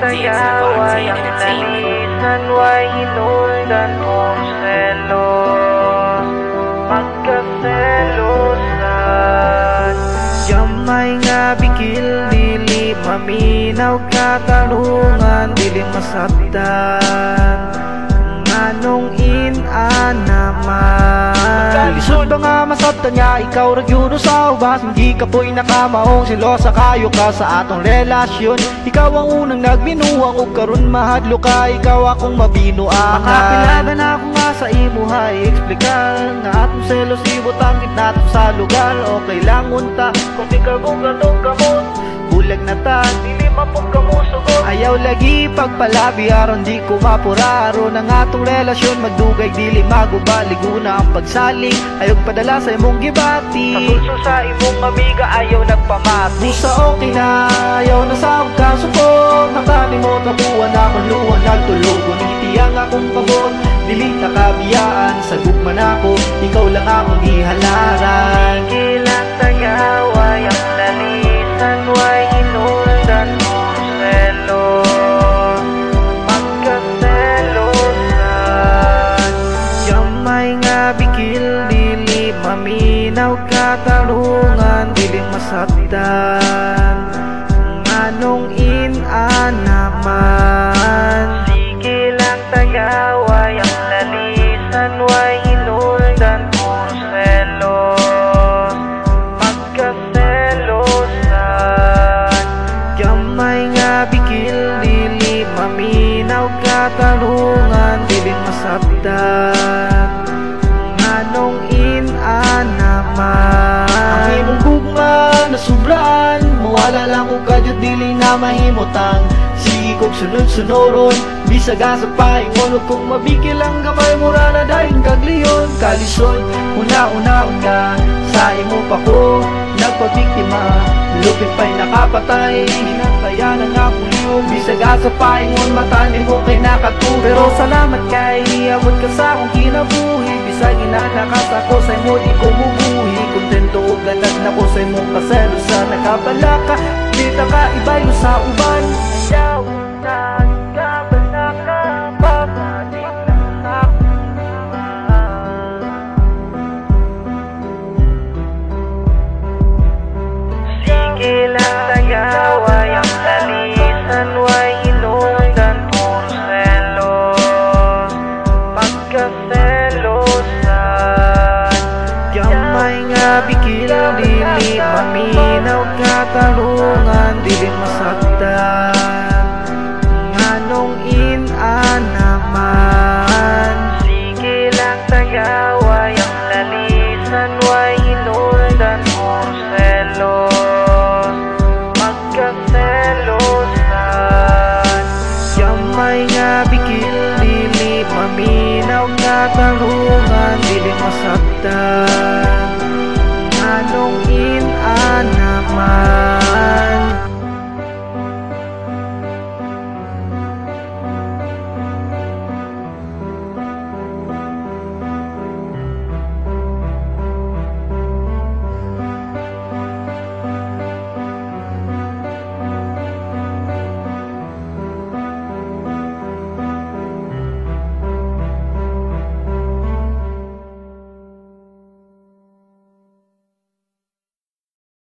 sayaway ang lalisan, way hinuldan mong selos, magkaselosan. Yamay nga bikil, dili maminaw katarungan, dili masabtan, nganong naman. Lisod ba nga masabtan niya, ikaw ragyuno sa ubas, hindi ka po'y nakamaong silosa kayo ka sa atong relasyon. Ikaw ang unang nagbinuang ug karon mahadlo ka, ikaw akong mabinuang. Makapilaban ako nga sa imuha, i-explicar nga atong selos ibutang nato sa lugar. Okay lang unta kung di ka bugatong kamot, bulag na ta, dili mapong kamusugot. Ayaw lagi pagpalabi aron di ko mapura, aron ang atong relasyon magdugay dili maguba. Ligo na ang pagsaling, ayog padala sa imong gibati, sa pulso sa imong amiga ayaw nagpamati. Busa okay na, ayaw na sa akong kasupon, nakani mo kabuan akong luwan nagtulog. Kuniti ang akong pabot, dili na kabiyaan, sa gugman ako, ikaw lang akong ihalaran. Sige lang tagaway ang lalisan, way hinuldan mong selos, magkaselosan. Yamay nga bikil, dili maminaw katarungan, dili masabtan, nganong naman. Sige lang tagaway ang lalisan, way hinuldan mong selos, magkaselosan. Yamay nga bikil, dili maminaw katarungan, dili masabtan, nganong naman. Ang imong gugma na sobraan, mawala lang kung kadyot dili na mahimutang. Sige kong sunod-sunoron, bisag sa paingon, kung mabikil ang gamay mura na dahin kagliyon. Kalisod, una-unaon ka, sa imo pa ko nagpabiktima, lupit pa'y nakapatay, hinantayan ang akong liyong. Bisag sa paingon, matanin mo kay nakaturo, pero salamat kay iabot ka sa akong kinabuhi. Bisag inanakas ako sa imo, di ko mubuhi, kontento o ganag na ko sa imong kaselosan. Nakabala ka, dita ka ibayo sa uban, ayaw na kabala ka, papadik lang ako. Sige lang tagaway ang lalisan, way hinuldan mong selos, magkaselosan. Yamay nga bikil, dili maminaw katarungan, dili masabtan, nganong naman. Sige lang tagaway ang lalisan, way hinuldan mong selos, magkaselosan. Yamay nga bikil,